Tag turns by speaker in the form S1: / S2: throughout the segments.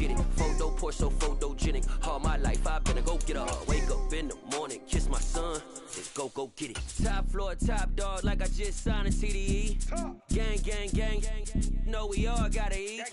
S1: get it. Photo poor, so photogenic. All my life I've been a go-getter. Wake up in the morning, kiss my son, then go get it. Top floor, top dog, like I just signed a CDE. Gang, gang, gang, know we all gotta eat.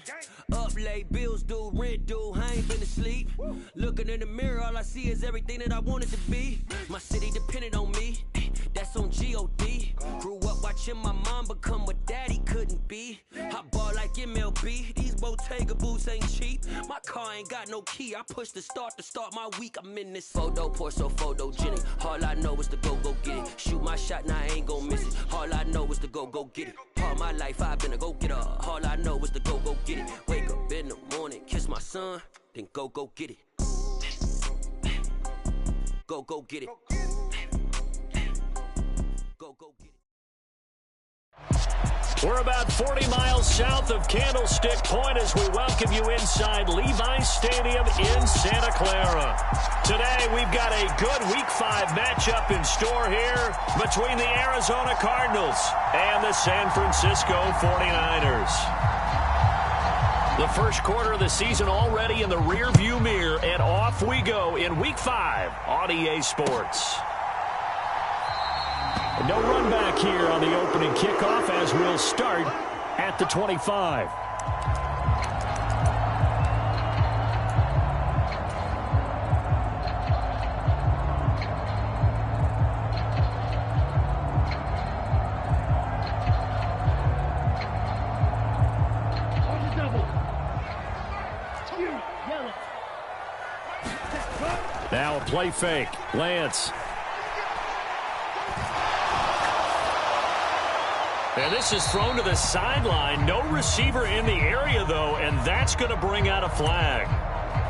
S1: Up late, bills due, rent due, I ain't been asleep. Looking in the mirror, all I see is everything that I wanted to be. My city depended on me, that's on G.O.D. Grew up watching my mom become what daddy couldn't be. I ball like MLB, these Bottega boots ain't cheap. My car ain't got no key, I push the start to start my week. I'm in this photo poor, so photogenic. All I know is to go get it. Shoot my shot, now I ain't gon' miss it. All I know is to go get it. All my life I've been a go-getter. All I know is to go get it. Wake up in the morning, kiss my son, then go get it. Go get it. Go get it.
S2: We're about 40 miles south of Candlestick Point as we welcome you inside Levi's Stadium in Santa Clara. Today, we've got a good Week 5 matchup in store here between the Arizona Cardinals and the San Francisco 49ers. The first quarter of the season already in the rearview mirror, and off we go in Week 5 on EA Sports. No run back here on the opening kickoff as we'll start at the 25. Now a play fake. Lance. And this is thrown to the sideline. No receiver in the area, though, and that's going to bring out a flag.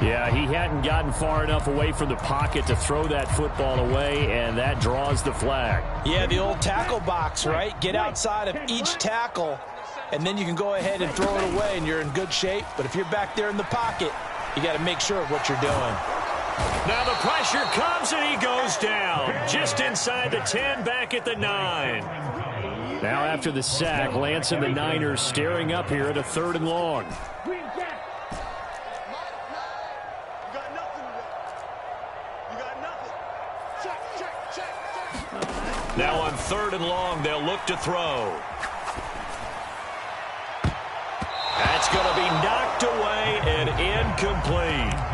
S2: Yeah, he hadn't gotten far enough away from the pocket to throw that football away, and that draws the flag.
S3: Yeah, the old tackle box, right? Get outside of each tackle, and then you can go ahead and throw it away, and you're in good shape. But if you're back there in the pocket, you got to make sure of what you're doing.
S2: Now the pressure comes, and he goes down. Just inside the 10, back at the 9. Now after the sack, Lance and the Niners staring up here at a 3rd and long. Now on 3rd and long, they'll look to throw. That's going to be knocked away and incomplete.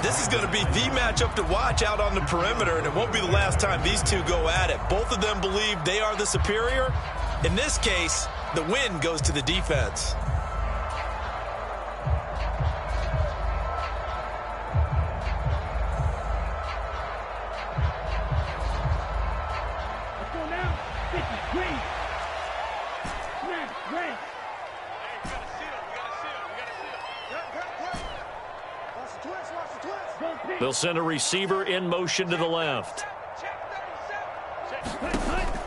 S4: This is going to be the matchup to watch out on the perimeter, and it won't be the last time these two go at it. Both of them believe they are the superior. In this case, the win goes to the defense.
S5: Let's go now. 50, green. Snap, red.
S2: They'll send a receiver in motion to the left.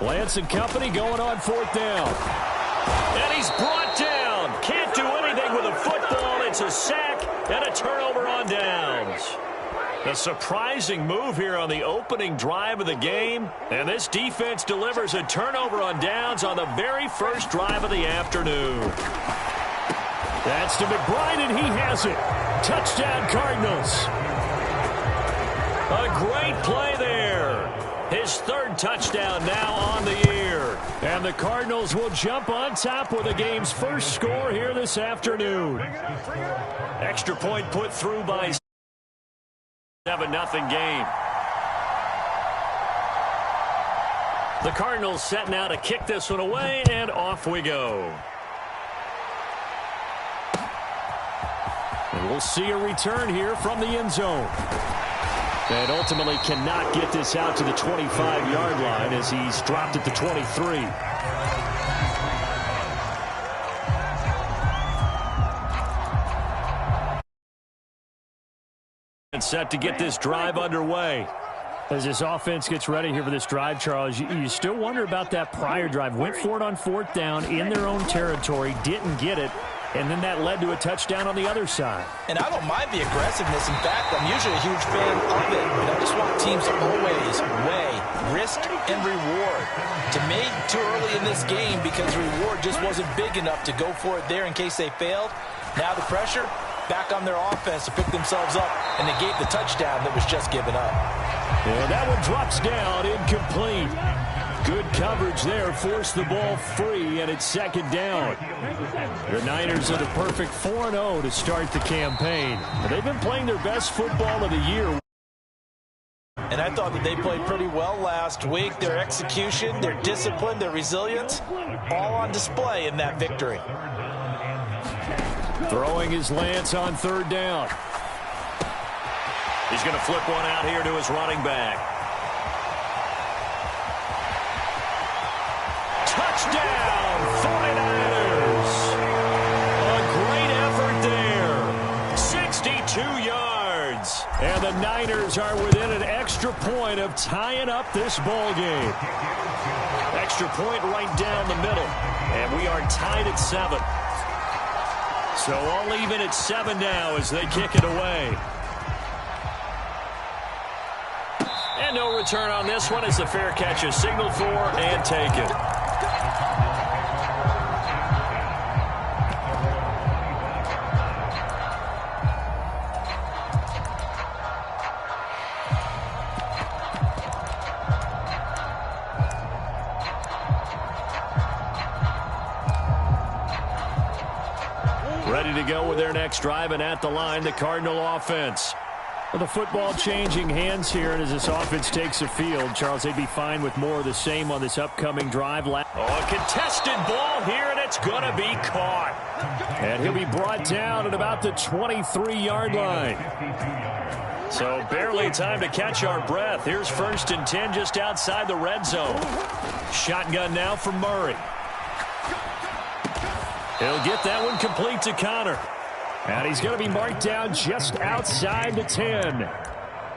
S2: Lance and company going on 4th down. And he's brought down. Can't do anything with a football. It's a sack and a turnover on downs. A surprising move here on the opening drive of the game. And this defense delivers a turnover on downs on the very first drive of the afternoon. That's to McBride, and he has it. Touchdown, Cardinals. A great play there. His 3rd touchdown now on the year. And the Cardinals will jump on top with the game's first score here this afternoon. Extra point put through by 7-0 game. The Cardinals set now to kick this one away, and off we go. And we'll see a return here from the end zone. And ultimately cannot get this out to the 25-yard line as he's dropped at the 23. And set to get this drive underway. As this offense gets ready here for this drive, Charles, you still wonder about that prior drive. Went for it on 4th down in their own territory, didn't get it. And then that led to a touchdown on the other side.
S3: And I don't mind the aggressiveness. In fact, I'm usually a huge fan of it. But I just want teams to always weigh risk and reward. To me, too early in this game because the reward just wasn't big enough to go for it there in case they failed. Now the pressure, back on their offense to pick themselves up and negate the touchdown that was just given up.
S2: And that one drops down, incomplete. Good coverage there, forced the ball free, and it's second down. The Niners are the perfect 4-0 to start the campaign. They've been playing their best football of the year.
S3: And I thought that they played pretty well last week. Their execution, their discipline, their resilience, all on display in that victory.
S2: Throwing is Lance on third down. He's going to flip one out here to his running back. Touchdown, 49ers. A great effort there. 62 yards. And the Niners are within an extra point of tying up this ball game. Extra point right down the middle. And we are tied at 7. So all even at 7 now as they kick it away. And no return on this one as the fair catch is signaled for and taken. Ready to go with their next drive, and at the line, the Cardinal offense. Well, the football changing hands here, and as this offense takes the field, Charles, they'd be fine with more of the same on this upcoming drive. A contested ball here, and it's going to be caught. And he'll be brought down at about the 23-yard line. So barely time to catch our breath. Here's 1st and 10 just outside the red zone. Shotgun now from Murray. He'll get that one complete to Connor. And he's going to be marked down just outside the 10.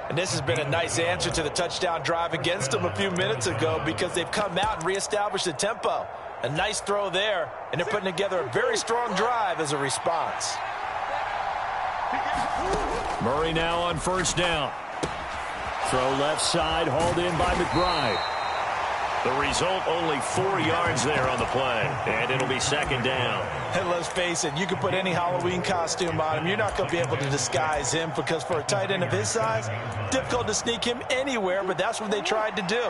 S3: And this has been a nice answer to the touchdown drive against them a few minutes ago because they've come out and reestablished the tempo. A nice throw there, and they're putting together a very strong drive as a response.
S2: Murray now on 1st down. Throw left side, hauled in by McBride. The result, only 4 yards there on the play, and it'll be 2nd down.
S3: And let's face it, you can put any Halloween costume on him. You're not going to be able to disguise him because for a tight end of his size, difficult to sneak him anywhere, but that's what they tried to do.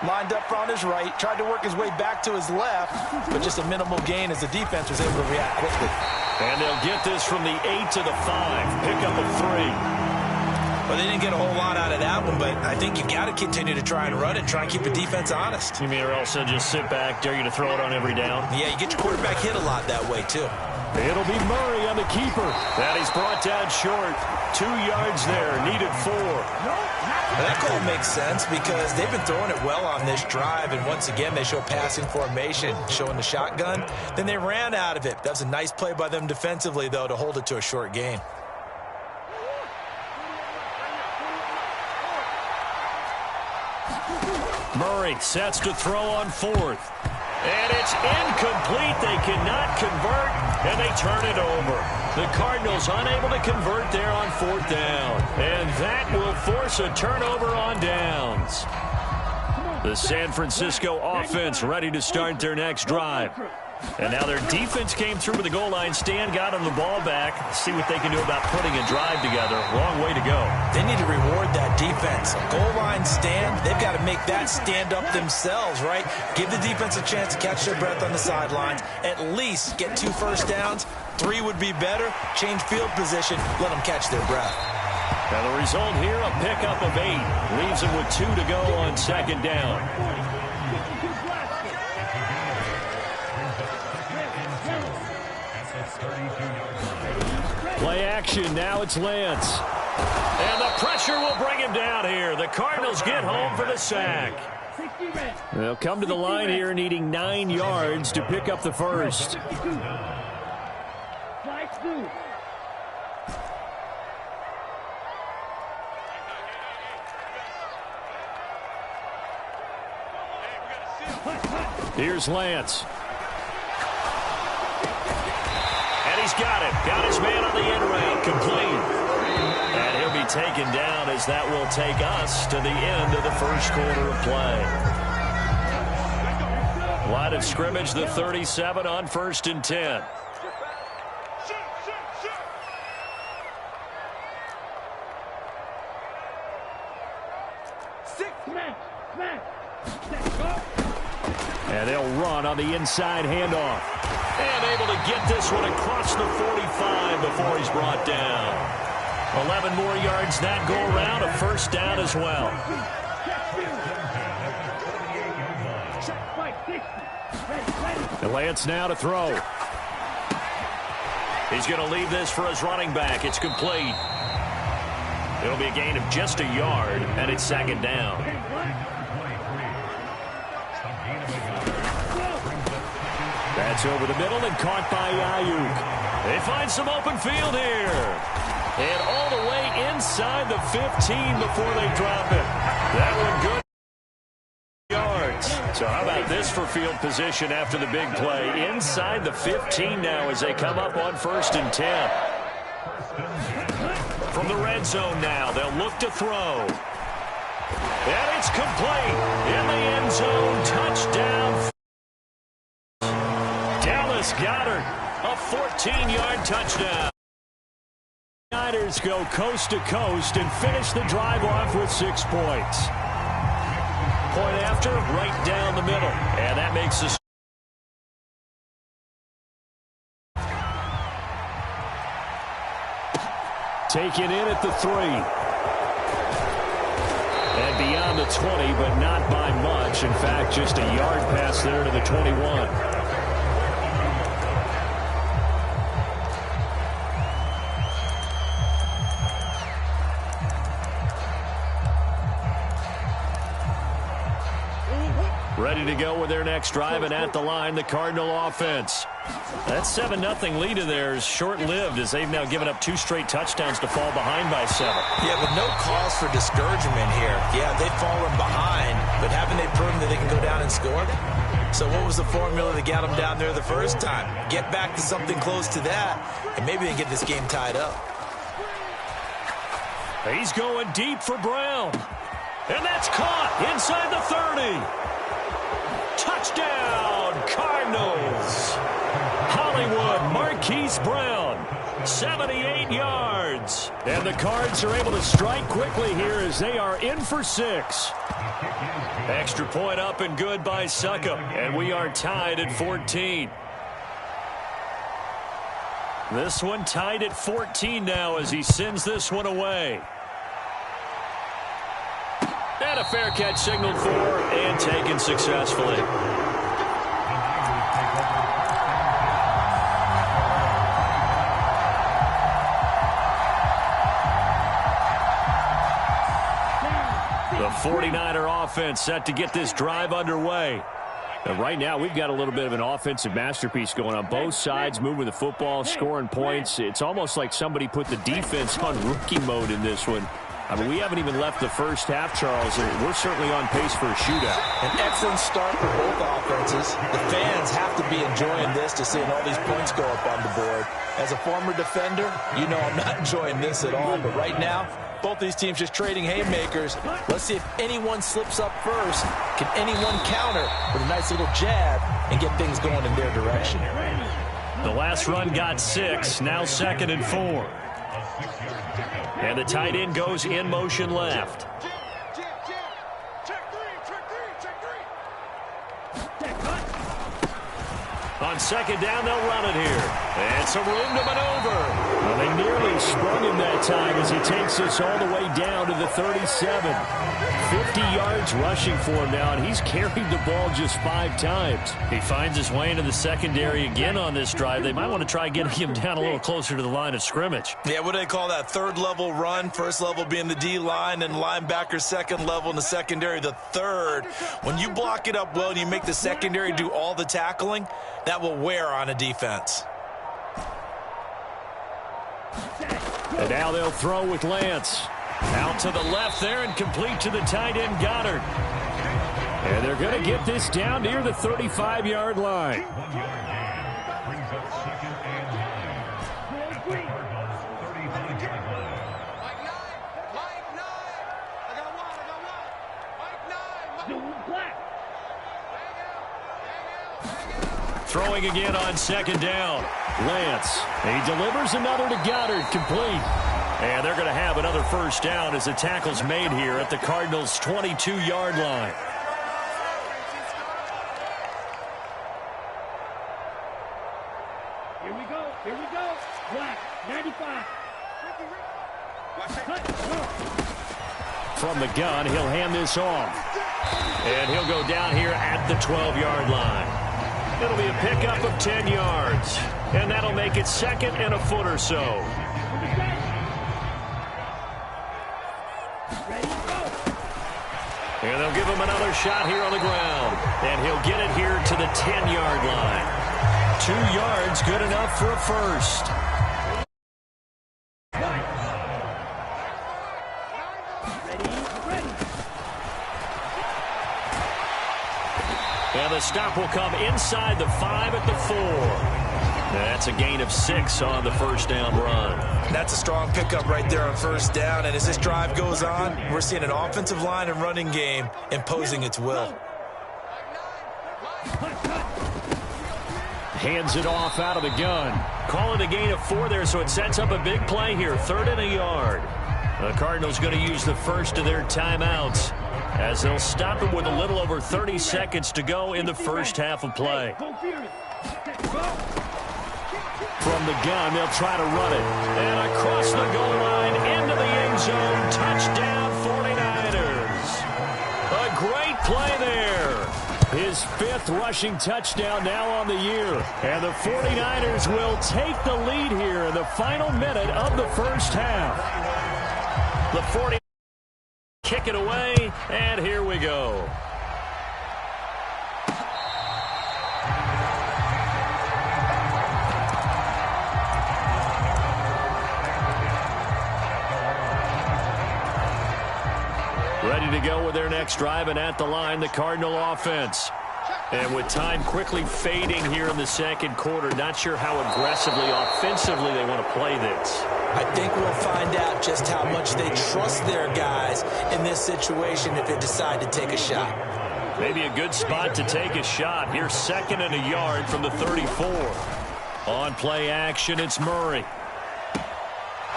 S3: Lined up on his right, tried to work his way back to his left, but just a minimal gain as the defense was able to react quickly.
S2: And they'll get this from the 8 to the 5. Pickup of 3.
S4: Well, they didn't get a whole lot out of that one, but I think you got to continue to try and run it, try and keep the defense honest.
S2: You mean or else they'll just sit back, dare you to throw it on every down?
S4: Yeah, you get your quarterback hit a lot that way, too.
S2: It'll be Murray on the keeper. And he's brought down short. 2 yards there, needed 4.
S4: Now, that call makes sense because they've been throwing it well on this drive, and once again, they show passing formation, showing the shotgun. Then they ran out of it. That was a nice play by them defensively, though, to hold it to a short gain.
S2: Murray sets to throw on 4th. And it's incomplete. They cannot convert, and they turn it over. The Cardinals unable to convert there on 4th down. And that will force a turnover on downs. The San Francisco offense ready to start their next drive. And now their defense came through with the goal line stand, got them the ball back. See what they can do about putting a drive together. Long way to go.
S4: They need to reward that defense. A goal line stand, they've got to make that stand up themselves, right? Give the defense a chance to catch their breath on the sidelines. At least get 2 first downs. 3 would be better. Change field position. Let them catch their breath.
S2: Now the result here, a pickup of 8. Leaves them with 2 to go on 2nd down. Play action, now it's Lance. And the pressure will bring him down here. The Cardinals get home for the sack. They'll come to the line here needing 9 yards to pick up the first. Here's Lance. And he's got it. Got his man on the end route. Complete. And he'll be taken down as that will take us to the end of the first quarter of play. Line of scrimmage, the 37 on 1st and 10.
S5: Smash. Smash. Set. Go.
S2: And they'll run on the inside handoff. And able to get this one across the 45 before he's brought down. 11 more yards that go around, a first down as well. And Lance now to throw. He's going to leave this for his running back. It's complete. It'll be a gain of just a yard, and it's second down. That's over the middle and caught by Ayuk. They find some open field here. And all the way inside the 15 before they drop it. That one good. Yards. So how about this for field position after the big play? Inside the 15 now as they come up on 1st and 10. From the red zone now, they'll look to throw. And it's complete. In the end zone, touchdown. Dallas Goedert, a 14-yard touchdown. Niners go coast to coast and finish the drive off with 6 points. Point after, right down the middle. And that makes the taken in at the 3. And beyond the 20, but not by much. In fact, just a yard pass there to the 21. Ready to go with their next drive, and at the line, the Cardinal offense. That 7-0 lead of theirs short-lived as they've now given up 2 straight touchdowns to fall behind by 7.
S4: Yeah, but no cause for discouragement here. Yeah, they've fallen behind, but haven't they proven that they can go down and score? So what was the formula that got them down there the first time? Get back to something close to that, and maybe they get this game tied up.
S2: He's going deep for Brown. And that's caught inside the 30. Touchdown, Cardinals. Hollywood Marquise Brown, 78 yards. And the Cards are able to strike quickly here as they are in for 6. Extra point up and good by Succop. And we are tied at 14. This one tied at 14 now as he sends this one away. And a fair catch signaled for and taken successfully. The 49er offense set to get this drive underway. And right now, we've got a little bit of an offensive masterpiece going on both sides, moving the football, scoring points. It's almost like somebody put the defense on rookie mode in this one. I mean, we haven't even left the first half, Charles, and we're certainly on pace for a shootout.
S3: An excellent start for both offenses. The fans have to be enjoying this to seeing all these points go up on the board. As a former defender, you know I'm not enjoying this at all, but right now, both these teams just trading haymakers. Let's see if anyone slips up first. Can anyone counter with a nice little jab and get things going in their direction?
S2: The last run got 6, now 2nd and 4. And the tight end goes in motion left. On 2nd down, they'll run it here. And some room to maneuver. Well, they nearly sprung him that time as he takes this all the way down to the 37. 50 yards rushing for him now, and he's carried the ball just 5 times. He finds his way into the secondary again on this drive. They might want to try getting him down a little closer to the line of scrimmage.
S4: Yeah, what do they call that? 3rd level run. 1st level being the D-line, and linebacker 2nd level, and the secondary the 3rd. When you block it up well and you make the secondary do all the tackling, that will wear on a defense.
S2: And now they'll throw with Lance. Out to the left there and complete to the tight end Goddard. And they're going to get this down near the 35-yard line. Throwing again on 2nd down. Lance. He delivers another to Goddard, complete. And they're going to have another first down as the tackle's made here at the Cardinals' 22-yard line.
S5: Here we go. Here we go. Black, 95.
S2: From the gun, he'll hand this off. And he'll go down here at the 12-yard line. It'll be a pickup of 10 yards. And that'll make it second and a foot or so. And they'll give him another shot here on the ground. And he'll get it here to the 10-yard line. 2 yards, good enough for a first. And the stop will come inside the 5 at the 4. That's a gain of 6 on the first down run.
S4: That's a strong pickup right there on first down. And as this drive goes on, we're seeing an offensive line and running game imposing its will.
S2: Hands it off out of the gun. Call it a gain of 4 there, so it sets up a big play here. 3rd and a yard. The Cardinals going to use the first of their timeouts as they'll stop it with a little over 30 seconds to go in the first half of play. From the gun, they'll try to run it. And across the goal line, into the end zone. Touchdown, 49ers. A great play there. His 5th rushing touchdown now on the year. And the 49ers will take the lead here in the final minute of the first half. The 49ers kick it away, and here we go. Ready to go with their next drive, and at the line, the Cardinal offense. And with time quickly fading here in the second quarter, not sure how aggressively, offensively they want to play this.
S4: I think we'll find out just how much they trust their guys in this situation if they decide to take a shot.
S2: Maybe a good spot to take a shot. Here's 2nd and a yard from the 34. On play action, it's Murray.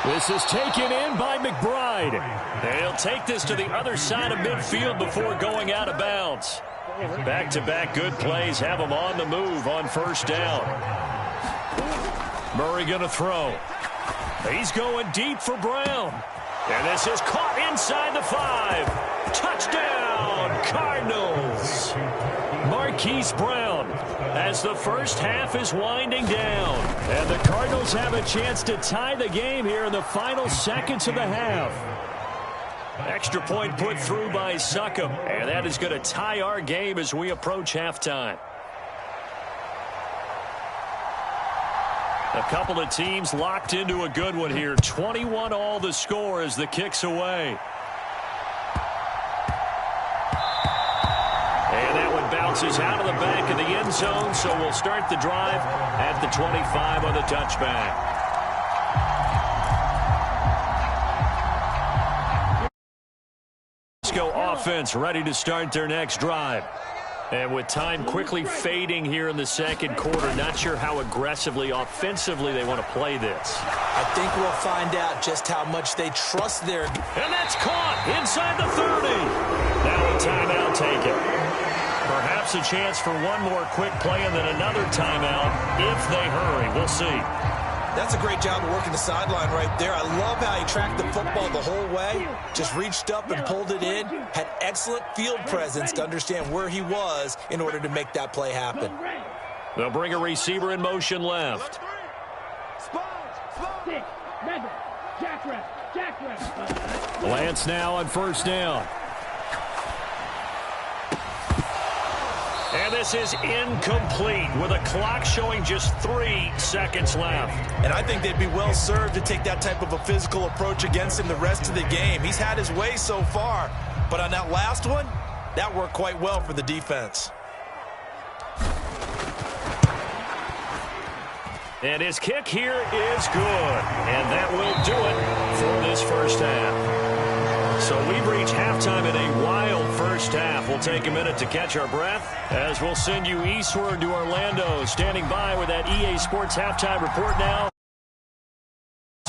S2: This is taken in by McBride. They'll take this to the other side of midfield before going out of bounds. Back-to-back good plays have them on the move on first down. Murray going to throw. He's going deep for Brown. And this is caught inside the 5. Touchdown, Cardinals. Marquise Brown as the first half is winding down. And the Cardinals have a chance to tie the game here in the final seconds of the half. Extra point put through by Succop. And that is going to tie our game as we approach halftime. A couple of teams locked into a good one here. 21-all the score as the kick's away. And that one bounces out of the back of the end zone, so we'll start the drive at the 25 on the touchback. Let's go offense, ready to start their next drive. And with time quickly fading here in the second quarter, not sure how aggressively, offensively they want to play this.
S4: I think we'll find out just how much they trust their...
S2: And that's caught inside the 30. Now a timeout taken. Perhaps a chance for one more quick play and then another timeout if they hurry. We'll see.
S4: That's a great job of working the sideline right there. I love how he tracked the football the whole way. Just reached up and pulled it in. Had excellent field presence to understand where he was in order to make that play happen.
S2: They'll bring a receiver in motion left. Lance now on first down. And this is incomplete with a clock showing just 3 seconds left.
S4: And I think they'd be well served to take that type of a physical approach against him the rest of the game. He's had his way so far, but on that last one, that worked quite well for the defense.
S2: And his kick here is good. And that will do it for this first half. So we've reached halftime in a wild first half. We'll take a minute to catch our breath as we'll send you eastward to Orlando. Standing by with that EA Sports halftime report now.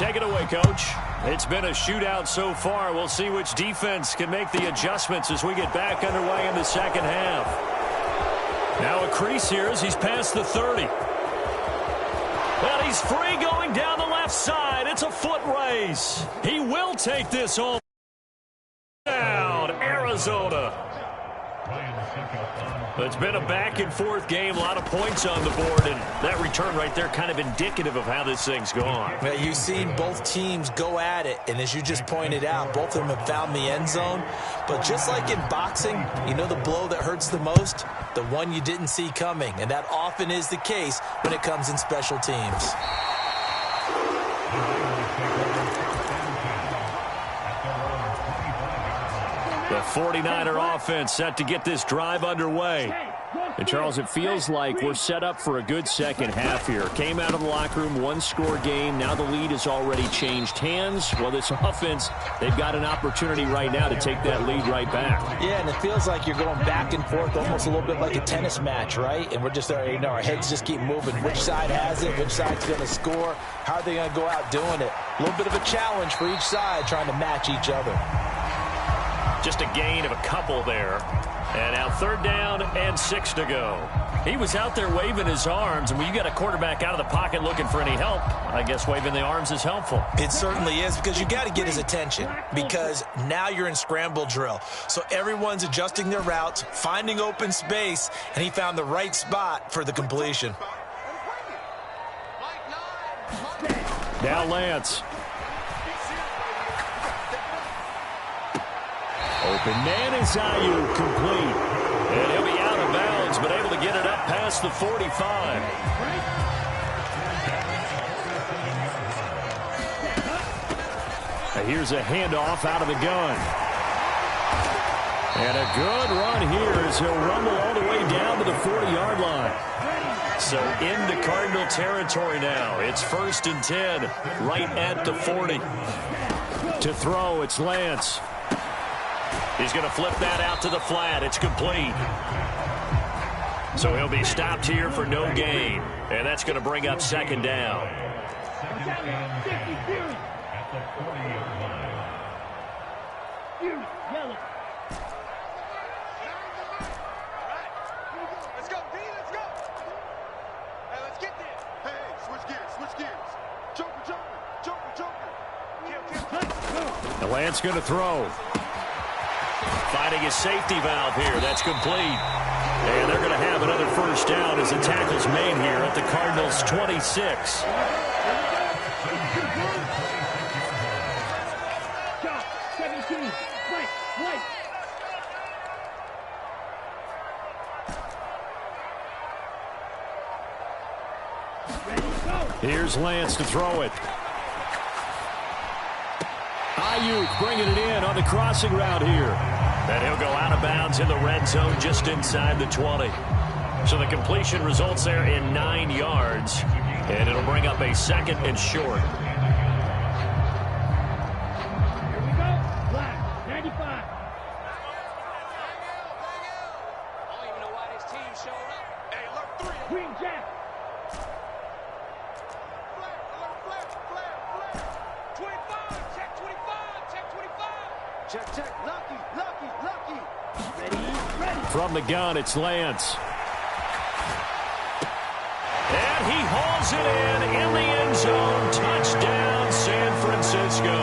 S2: Take it away, Coach. It's been a shootout so far. We'll see which defense can make the adjustments as we get back underway in the second half. Now a crease here as he's past the 30. And he's free going down the left side. It's a foot race. He will take this home. Down, Arizona. It's been a back-and-forth game, a lot of points on the board, and that return right there kind of indicative of how this thing's gone.
S4: Well, you've seen both teams go at it, and as you just pointed out, both of them have found the end zone. But just like in boxing, you know the blow that hurts the most? The one you didn't see coming, and that often is the case when it comes in special teams.
S2: The 49er offense set to get this drive underway. And, Charles, it feels like we're set up for a good second half here. Came out of the locker room, one-score game. Now the lead has already changed hands. Well, this offense, they've got an opportunity right now to take that lead right back.
S4: Yeah, and it feels like you're going back and forth, almost a little bit like a tennis match, right? And we're just, our heads just keep moving. Which side has it? Which side's going to score? How are they going to go out doing it? A little bit of a challenge for each side, trying to match each other.
S2: Just a gain of a couple there. And now 3rd down and 6 to go. He was out there waving his arms, and when you got a quarterback out of the pocket looking for any help, I guess waving the arms is helpful.
S4: It certainly is, because you got to get his attention, because now you're in scramble drill. So everyone's adjusting their routes, finding open space, and he found the right spot for the completion.
S2: Now Lance. Open man is Ayuk, complete. And he'll be out of bounds, but able to get it up past the 45. And here's a handoff out of the gun. And a good run here as he'll rumble all the way down to the 40-yard line. So into Cardinal territory now. It's 1st and 10, right at the 40. To throw, it's Lance. He's going to flip that out to the flat. It's complete. So he'll be stopped here for no gain. And that's going to bring up 2nd down.
S6: Let's go, D, let's go. Hey, let's get there. Hey, switch gears. Joker.
S2: The Lance going to throw. Finding his safety valve here. That's complete. And they're going to have another 1st down as the tackle's made here at the Cardinals' 26. Here's Lance to throw it. Ayuk bringing it in on the crossing route here. And he'll go out of bounds in the red zone just inside the 20. So the completion results there in 9 yards. And it'll bring up a 2nd and short.
S5: Here we go. Black, 95.
S6: I don't even know why this team showed up. Hey, alert 3.
S5: Green Jack.
S6: Flare. 25. Check 25. Check. Lucky.
S5: Ready.
S2: From the gun, it's Lance. And he hauls it in the end zone. Touchdown, San Francisco.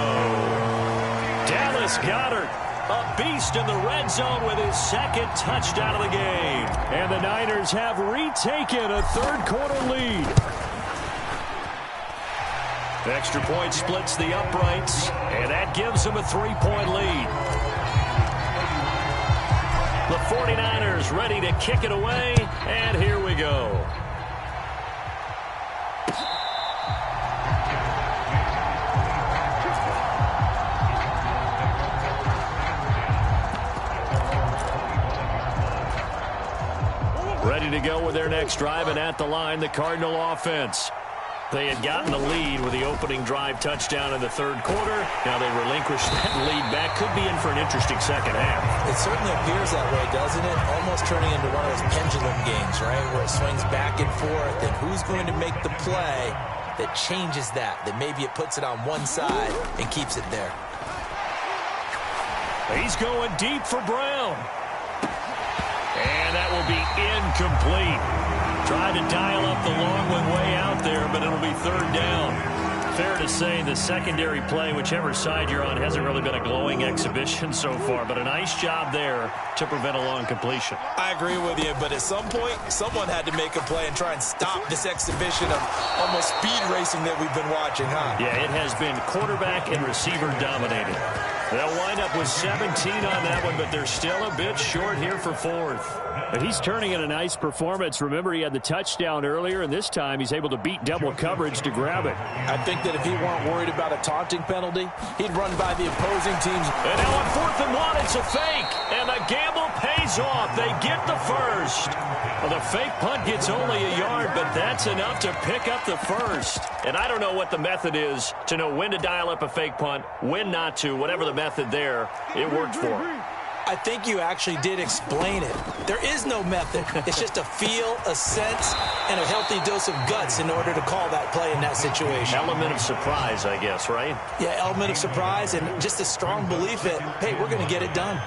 S2: Dallas Goedert, a beast in the red zone with his 2nd touchdown of the game. And the Niners have retaken a 3rd quarter lead. The extra point splits the uprights, and that gives them a 3-point lead. The 49ers ready to kick it away, and here we go. Ready to go with their next drive, and at the line, the Cardinal offense. They had gotten the lead with the opening drive touchdown in the 3rd quarter. Now they relinquished that lead back. Could be in for an interesting second half.
S4: It certainly appears that way, doesn't it? Almost turning into one of those pendulum games, right, where it swings back and forth, and who's going to make the play that changes that maybe it puts it on one side and keeps it there.
S2: He's going deep for Brown. And that will be incomplete. Tried to dial up the long one way out there, but it'll be third down. Fair to say the secondary play, whichever side you're on, hasn't really been a glowing exhibition so far, but a nice job there to prevent a long completion.
S4: I agree with you, but at some point, someone had to make a play and try and stop this exhibition of almost speed racing that we've been watching, huh?
S2: Yeah, it has been quarterback and receiver dominated. They'll wind up with 17 on that one, but they're still a bit short here for fourth. But he's turning in a nice performance. Remember, he had the touchdown earlier, and this time he's able to beat double coverage to grab it.
S3: I think that if he weren't worried about a taunting penalty, he'd run by the opposing teams.
S2: And now on 4th and 1, it's a fake, and the gamble pays off. They get the first. Well, the fake punt gets only a yard, but that's enough to pick up the first. And I don't know what the method is to know when to dial up a fake punt, when not to, whatever the method there, it worked for him.
S4: I think you actually did explain it. There is no method. It's just a feel, a sense, and a healthy dose of guts in order to call that play in that situation.
S2: Element of surprise, I guess, right?
S4: Yeah, element of surprise and just a strong belief that, hey, we're going to get it done.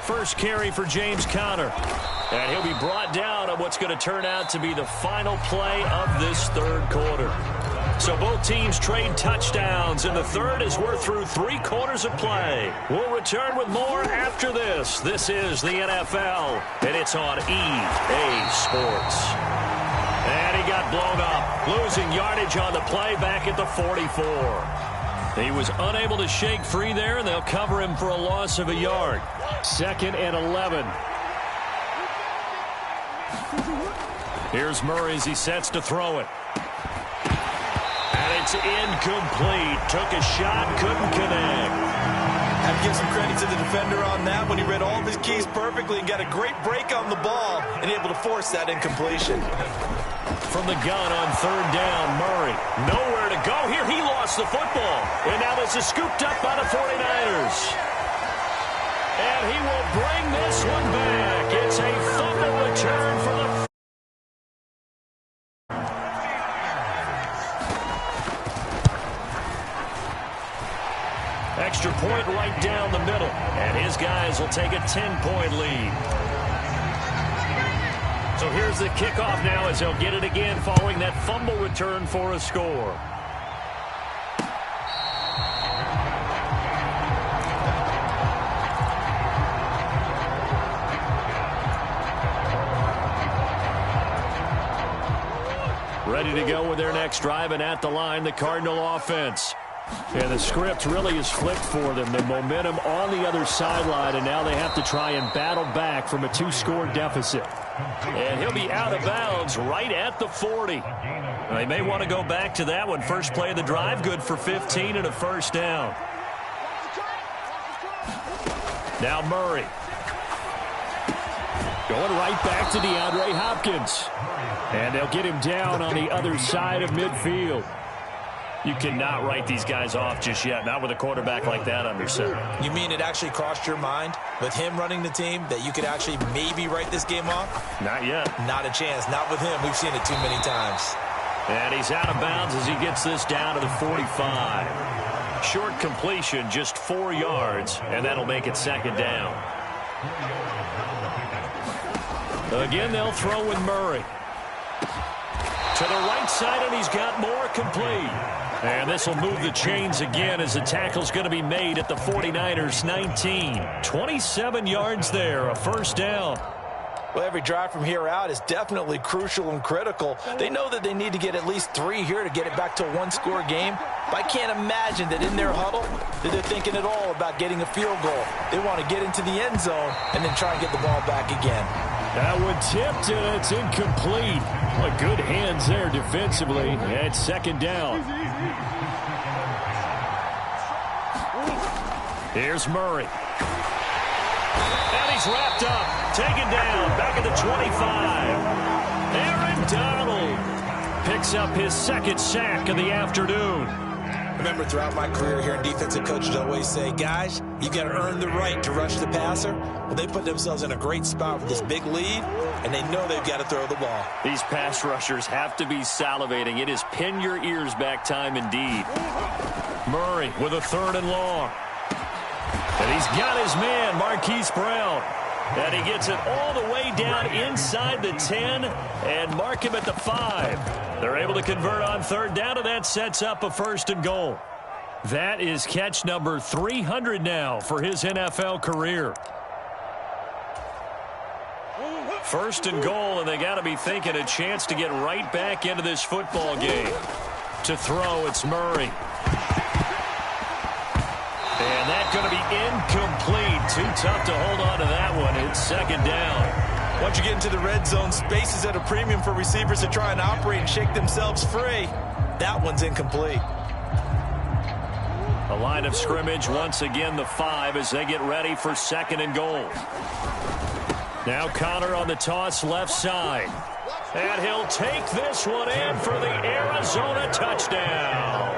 S2: First carry for James Conner. And he'll be brought down on what's going to turn out to be the final play of this third quarter. So both teams trade touchdowns, and the third as we're through 3 quarters of play. We'll return with more after this. This is the NFL, and it's on EA Sports. And he got blown up, losing yardage on the play back at the 44. He was unable to shake free there, and they'll cover him for a loss of a yard. 2nd and 11. Here's Murray as he sets to throw it. And it's incomplete. Took a shot, couldn't connect.
S3: I have to give some credit to the defender on that when he read all of his keys perfectly and got a great break on the ball and able to force that incompletion.
S2: From the gun on 3rd down, Murray. Nowhere to go here. He lost the football. And now this is scooped up by the 49ers. And he will bring this one back. It's a fumble return for the extra point right down the middle. And his guys will take a 10-point lead. So here's the kickoff now as they'll get it again following that fumble return for a score. Ready to go with their next drive, and at the line, the Cardinal offense. And the script really is flipped for them. The momentum on the other sideline, and now they have to try and battle back from a 2-score deficit. And he'll be out of bounds right at the 40. They may want to go back to that one. First play of the drive, good for 15 and a first down. Now Murray. Going right back to DeAndre Hopkins. And they'll get him down on the other side of midfield. You cannot write these guys off just yet, not with a quarterback like that under center.
S4: You mean it actually crossed your mind with him running the team that you could actually maybe write this game off?
S2: Not yet.
S4: Not a chance. Not with him. We've seen it too many times.
S2: And he's out of bounds as he gets this down to the 45. Short completion, just 4 yards, and that'll make it 2nd down. Again, they'll throw with Murray. To the right side, and he's got more complete. And this will move the chains again as the tackle's going to be made at the 49ers 19. 27 yards there, a first down.
S3: Well, every drive from here out is definitely crucial and critical. They know that they need to get at least 3 here to get it back to a 1-score game. But I can't imagine that in their huddle that they're thinking at all about getting a field goal. They want to get into the end zone and then try and get the ball back again.
S2: That one tipped, and it's incomplete. Well, good hands there defensively. And 2nd down. Here's Murray. And he's wrapped up. Taken down. Back at the 25. Aaron Donald picks up his 2nd sack of the afternoon.
S4: I remember throughout my career here in defensive coaches always say, guys, you got to earn the right to rush the passer. Well, they put themselves in a great spot with this big lead, and they know they've got to throw the ball.
S2: These pass rushers have to be salivating. It is pin your ears back time indeed. Murray with a 3rd and long. And he's got his man, Marquise Brown. And he gets it all the way down inside the 10 and mark him at the 5. They're able to convert on 3rd down, and that sets up a 1st and goal. That is catch number 300 now for his NFL career. 1st and goal, and they got to be thinking a chance to get right back into this football game. To throw, it's Murray. And that's going to be incomplete. Too tough to hold on to that one. It's 2nd down.
S4: Once you get into the red zone, space is at a premium for receivers to try and operate and shake themselves free. That one's incomplete.
S2: A line of scrimmage, once again the 5 as they get ready for 2nd and goal. Now Connor on the toss left side. And he'll take this one in for the Arizona touchdown.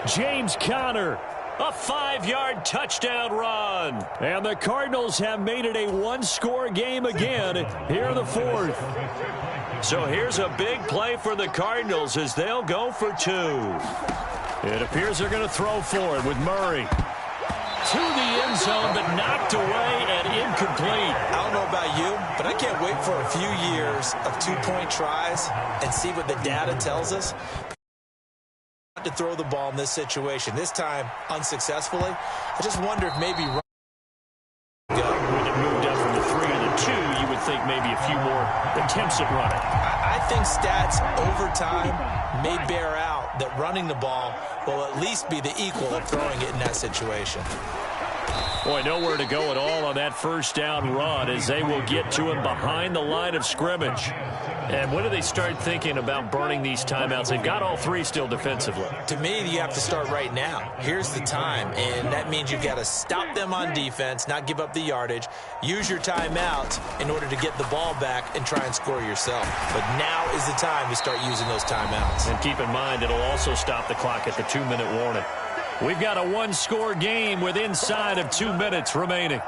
S2: James Conner. A 5-yard touchdown run. And the Cardinals have made it a 1-score game again here in the 4th. So here's a big play for the Cardinals as they'll go for 2. It appears they're going to throw for it with Murray. To the end zone, but knocked away and incomplete.
S4: I don't know about you, but I can't wait for a few years of 2-point tries and see what the data tells us. To throw the ball in this situation, this time unsuccessfully. I just wonder if maybe when
S2: it moved up from the 3 to the 2, you would think maybe a few more attempts at running.
S4: I think stats over time may bear out that running the ball will at least be the equal of throwing it in that situation.
S2: Boy, nowhere to go at all on that 1st down run as they will get to him behind the line of scrimmage. And when do they start thinking about burning these timeouts? They've got all 3 still defensively.
S4: To me, you have to start right now. Here's the time, and that means you've got to stop them on defense, not give up the yardage, use your timeouts in order to get the ball back and try and score yourself. But now is the time to start using those timeouts.
S2: And keep in mind, it'll also stop the clock at the 2-minute warning. We've got a 1-score game with inside of 2 minutes remaining.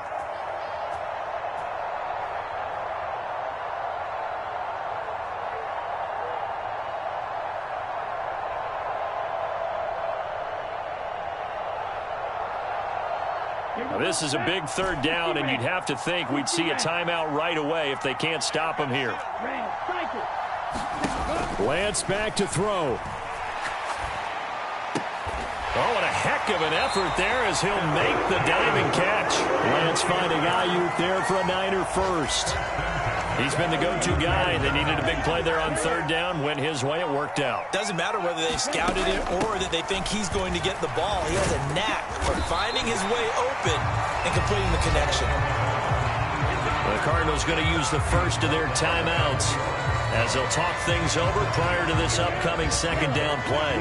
S2: Now, this is a big 3rd down, and you'd have to think we'd see a timeout right away if they can't stop him here. Lance back to throw. Oh, and a heck of an effort there as he'll make the diving catch. Lance finding Ayuk there for a Niner first. He's been the go-to guy. They needed a big play there on 3rd down. Went his way. It worked out.
S4: Doesn't matter whether they scouted it or that they think he's going to get the ball. He has a knack for finding his way open and completing the connection.
S2: The Cardinals going to use the first of their timeouts as they'll talk things over prior to this upcoming 2nd down play.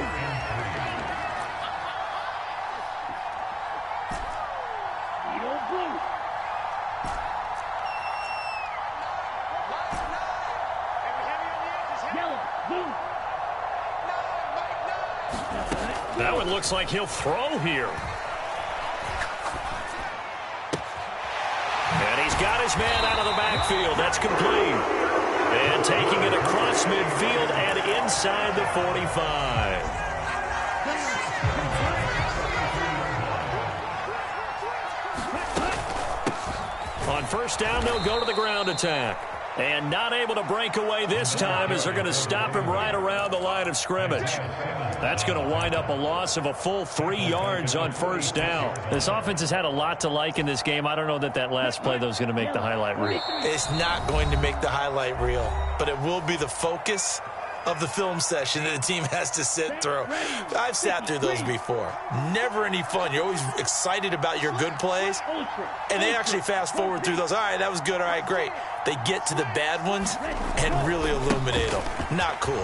S2: That one looks like he'll throw here. And he's got his man out of the backfield. That's complete. And taking it across midfield and inside the 45. On 1st down, they'll go to the ground attack. And not able to break away this time as they're going to stop him right around the line of scrimmage. That's going to wind up a loss of a full 3 yards on 1st down. This offense has had a lot to like in this game. I don't know that last play, though, is going to make the highlight reel.
S4: It's not going to make the highlight reel, but it will be the focus of the film session that the team has to sit through. I've sat through those before. Never any fun. You're always excited about your good plays, and they actually fast forward through those. All right, that was good. All right, great. They get to the bad ones and really illuminate them. Not cool.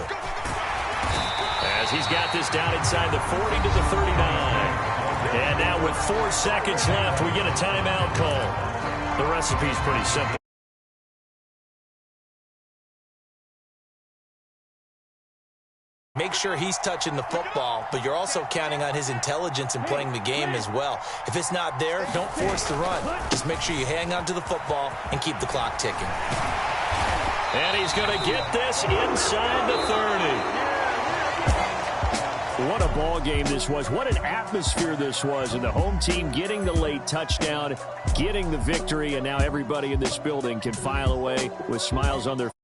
S2: As he's got this down inside the 40 to the 39. And now with 4 seconds left, we get a timeout call. The recipe's pretty simple.
S4: Make sure he's touching the football, but you're also counting on his intelligence in playing the game as well. If it's not there, don't force the run. Just make sure you hang on to the football and keep the clock ticking.
S2: And he's going to get this inside the 30. What a ball game this was. What an atmosphere this was. And the home team getting the late touchdown, getting the victory, and now everybody in this building can file away with smiles on their